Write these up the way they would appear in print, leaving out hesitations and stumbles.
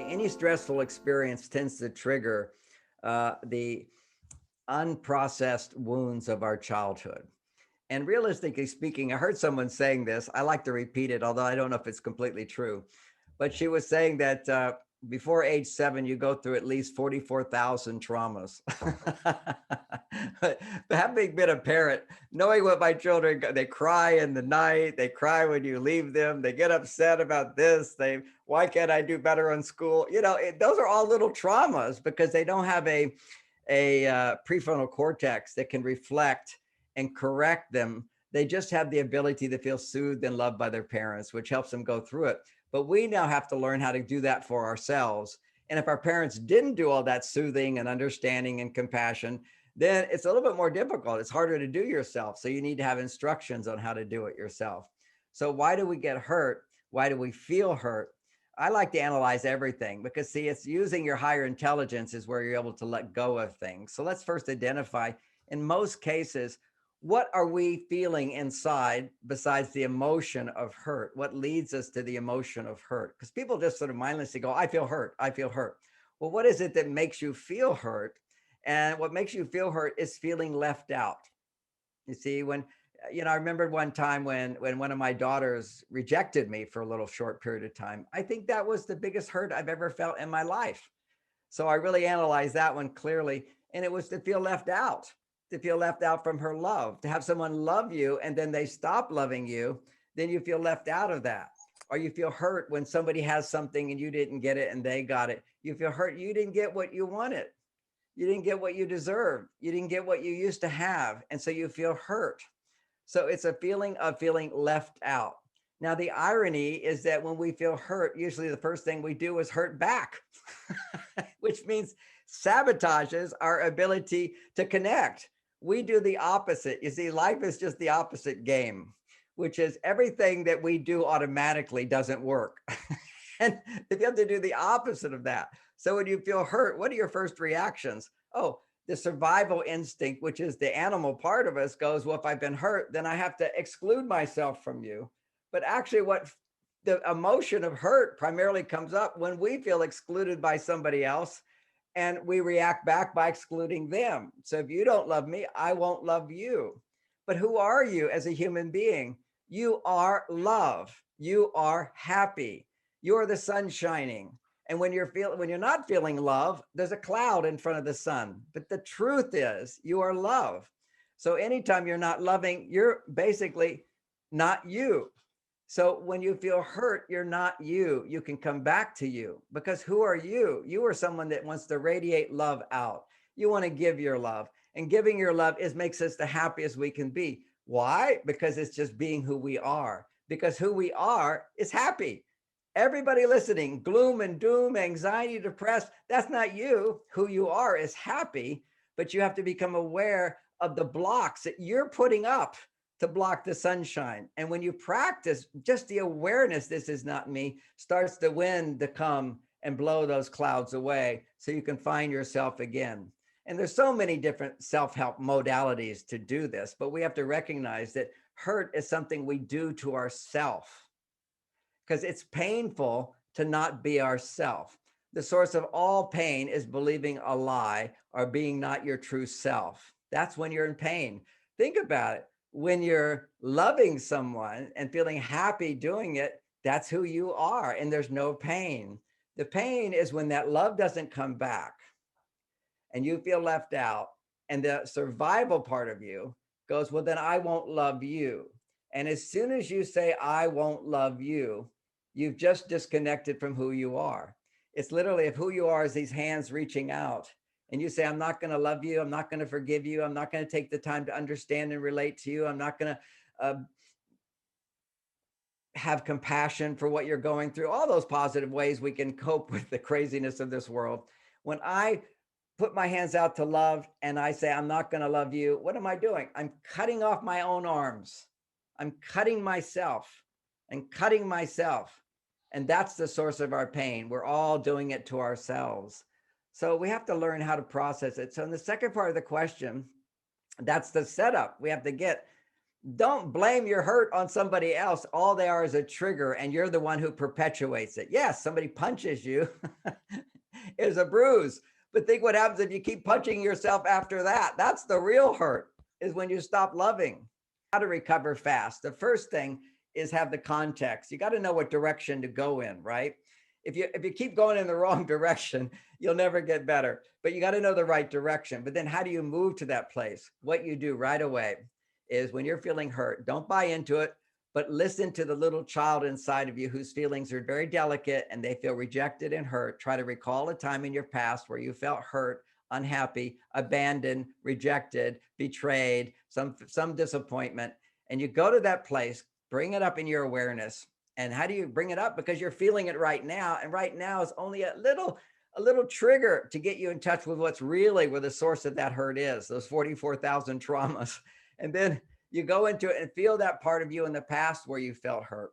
any stressful experience tends to trigger the unprocessed wounds of our childhood. And realistically speaking, I heard someone saying this. I like to repeat it, although I don't know if it's completely true. But she was saying that before age 7, you go through at least 44,000 traumas. But having been a parent, knowing what my children, they cry in the night, they cry when you leave them, they get upset about this, why can't I do better in school? Those are all little traumas because they don't have a prefrontal cortex that can reflect and correct them. They just have the ability to feel soothed and loved by their parents, which helps them go through it. But we now have to learn how to do that for ourselves. And if our parents didn't do all that soothing and understanding and compassion, then it's a little bit more difficult. It's harder to do yourself. So you need to have instructions on how to do it yourself. So why do we get hurt? Why do we feel hurt? I like to analyze everything because, see, it's using your higher intelligence is where you're able to let go of things. So let's first identify, in most cases, what are we feeling inside besides the emotion of hurt? What leads us to the emotion of hurt? Because people just sort of mindlessly go, I feel hurt. I feel hurt. Well, what is it that makes you feel hurt? And what makes you feel hurt is feeling left out. You see, I remember one time when one of my daughters rejected me for a little short period of time. I think that was the biggest hurt I've ever felt in my life. So I really analyzed that one clearly. And it was to feel left out. To feel left out from her love, to have someone love you and then they stop loving you, then you feel left out of that. Or you feel hurt when somebody has something and you didn't get it and they got it. You feel hurt. You didn't get what you wanted. You didn't get what you deserved. You didn't get what you used to have. And so you feel hurt. So it's a feeling of feeling left out. Now, the irony is that when we feel hurt, usually the first thing we do is hurt back, which means sabotages our ability to connect. We do the opposite. You see, life is just the opposite game, which is everything that we do automatically doesn't work. And if you have to do the opposite of that. So when you feel hurt, what are your first reactions? Oh, the survival instinct, which is the animal part of us, goes, well, if I've been hurt, then I have to exclude myself from you. But actually what the emotion of hurt primarily comes up when we feel excluded by somebody else. And we react back by excluding them. So if you don't love me, I won't love you. But who are you as a human being? You are love. You are happy. You are the sun shining. And when you're not feeling love, there's a cloud in front of the sun. But the truth is, you are love. So anytime you're not loving, you're basically not you. So when you feel hurt, you're not you. You can come back to you because who are you? You are someone that wants to radiate love out. You want to give your love, and giving your love makes us the happiest we can be. Why? Because it's just being who we are, because who we are is happy. Everybody listening, gloom and doom, anxiety, depressed, that's not you. Who you are is happy, but you have to become aware of the blocks that you're putting up to block the sunshine. And when you practice, just the awareness, this is not me, starts the wind to come and blow those clouds away so you can find yourself again. And there's so many different self-help modalities to do this, but we have to recognize that hurt is something we do to ourselves because it's painful to not be ourself. The source of all pain is believing a lie or being not your true self. That's when you're in pain. Think about it. When you're loving someone and feeling happy doing it, that's who you are, and there's no pain. The pain is when that love doesn't come back and you feel left out, and the survival part of you goes, well, then I won't love you. And as soon as you say, I won't love you, you've just disconnected from who you are. It's literally, if who you are is these hands reaching out, and you say, I'm not going to love you. I'm not going to forgive you. I'm not going to take the time to understand and relate to you. I'm not going to have compassion for what you're going through. All those positive ways we can cope with the craziness of this world. When I put my hands out to love and I say, I'm not going to love you, what am I doing? I'm cutting off my own arms. I'm cutting myself and cutting myself. And that's the source of our pain. We're all doing it to ourselves. So we have to learn how to process it. So in the second part of the question, that's the setup. We have to get Don't blame your hurt on somebody else. All they are is a trigger, and you're the one who perpetuates it. Yes, somebody punches you. It's a bruise. But think what happens if you keep punching yourself after that. That's the real hurt, is when you stop loving. How to recover fast. The first thing is have the context. You got to know what direction to go in, right? If you keep going in the wrong direction, you'll never get better. But you got to know the right direction. But then how do you move to that place? What you do right away is when you're feeling hurt, don't buy into it, but listen to the little child inside of you whose feelings are very delicate and they feel rejected and hurt. Try to recall a time in your past where you felt hurt, unhappy, abandoned, rejected, betrayed, some disappointment. And you go to that place, bring it up in your awareness. And how do you bring it up? Because you're feeling it right now. And right now is only a little trigger to get you in touch with what's really where the source of that hurt is, those 44,000 traumas. And then you go into it and feel that part of you in the past where you felt hurt.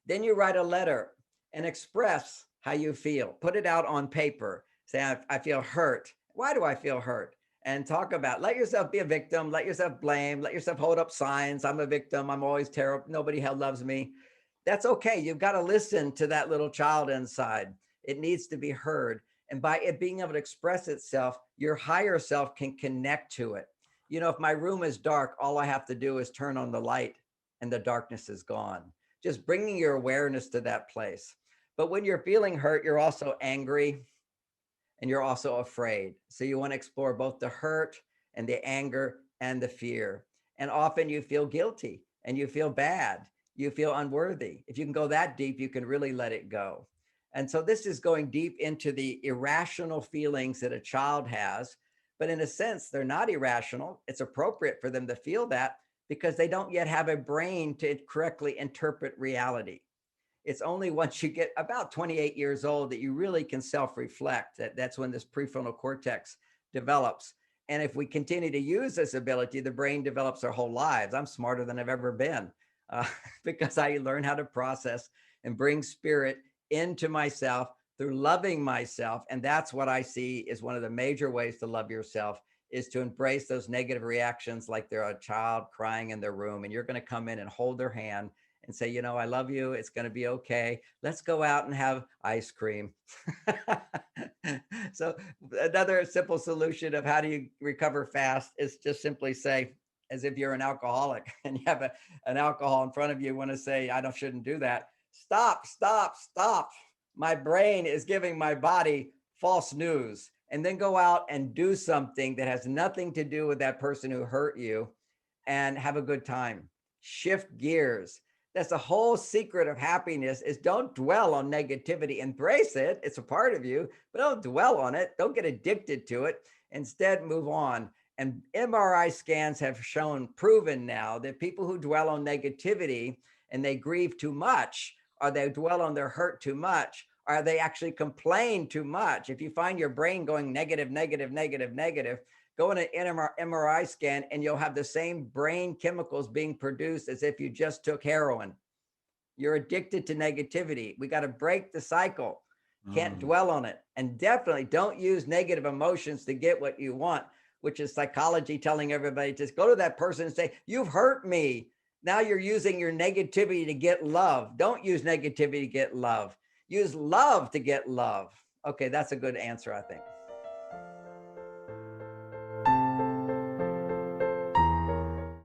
Then you write a letter and express how you feel. Put it out on paper. Say, I feel hurt. Why do I feel hurt? And talk about, let yourself be a victim, let yourself blame, let yourself hold up signs. I'm a victim. I'm always terrible. Nobody loves me. That's okay. You've got to listen to that little child inside. It needs to be heard. And by it being able to express itself, your higher self can connect to it. You know, if my room is dark, all I have to do is turn on the light and the darkness is gone. Just bringing your awareness to that place. But when you're feeling hurt, you're also angry and you're also afraid. So you want to explore both the hurt and the anger and the fear. And often you feel guilty and you feel bad. You feel unworthy. If you can go that deep, you can really let it go. And so this is going deep into the irrational feelings that a child has. But in a sense, they're not irrational. It's appropriate for them to feel that because they don't yet have a brain to correctly interpret reality. It's only once you get about 28 years old that you really can self-reflect. That's when this prefrontal cortex develops. And if we continue to use this ability, the brain develops our whole lives. I'm smarter than I've ever been because I learn how to process and bring spirit into myself through loving myself. And that's what I see is one of the major ways to love yourself is to embrace those negative reactions like they're a child crying in their room. And you're going to come in and hold their hand and say, you know, I love you. It's going to be okay. Let's go out and have ice cream. So another simple solution of how do you recover fast is just simply say, as if you're an alcoholic and you have an alcohol in front of you, want to say, shouldn't do that. Stop, stop, stop. My brain is giving my body false news. And then go out and do something that has nothing to do with that person who hurt you and have a good time. Shift gears. That's the whole secret of happiness is don't dwell on negativity. Embrace it. It's a part of you, but don't dwell on it. Don't get addicted to it. Instead, move on. And MRI scans have proven now that people who dwell on negativity and they grieve too much, or they dwell on their hurt too much, or they actually complain too much. If you find your brain going negative, negative, negative, negative, go in an MRI scan and you'll have the same brain chemicals being produced as if you just took heroin. You're addicted to negativity. We got to break the cycle. Can't dwell on it. And definitely don't use negative emotions to get what you want, which is psychology telling everybody just go to that person and say, you've hurt me. Now you're using your negativity to get love. Don't use negativity to get love. Use love to get love. Okay, that's a good answer, I think.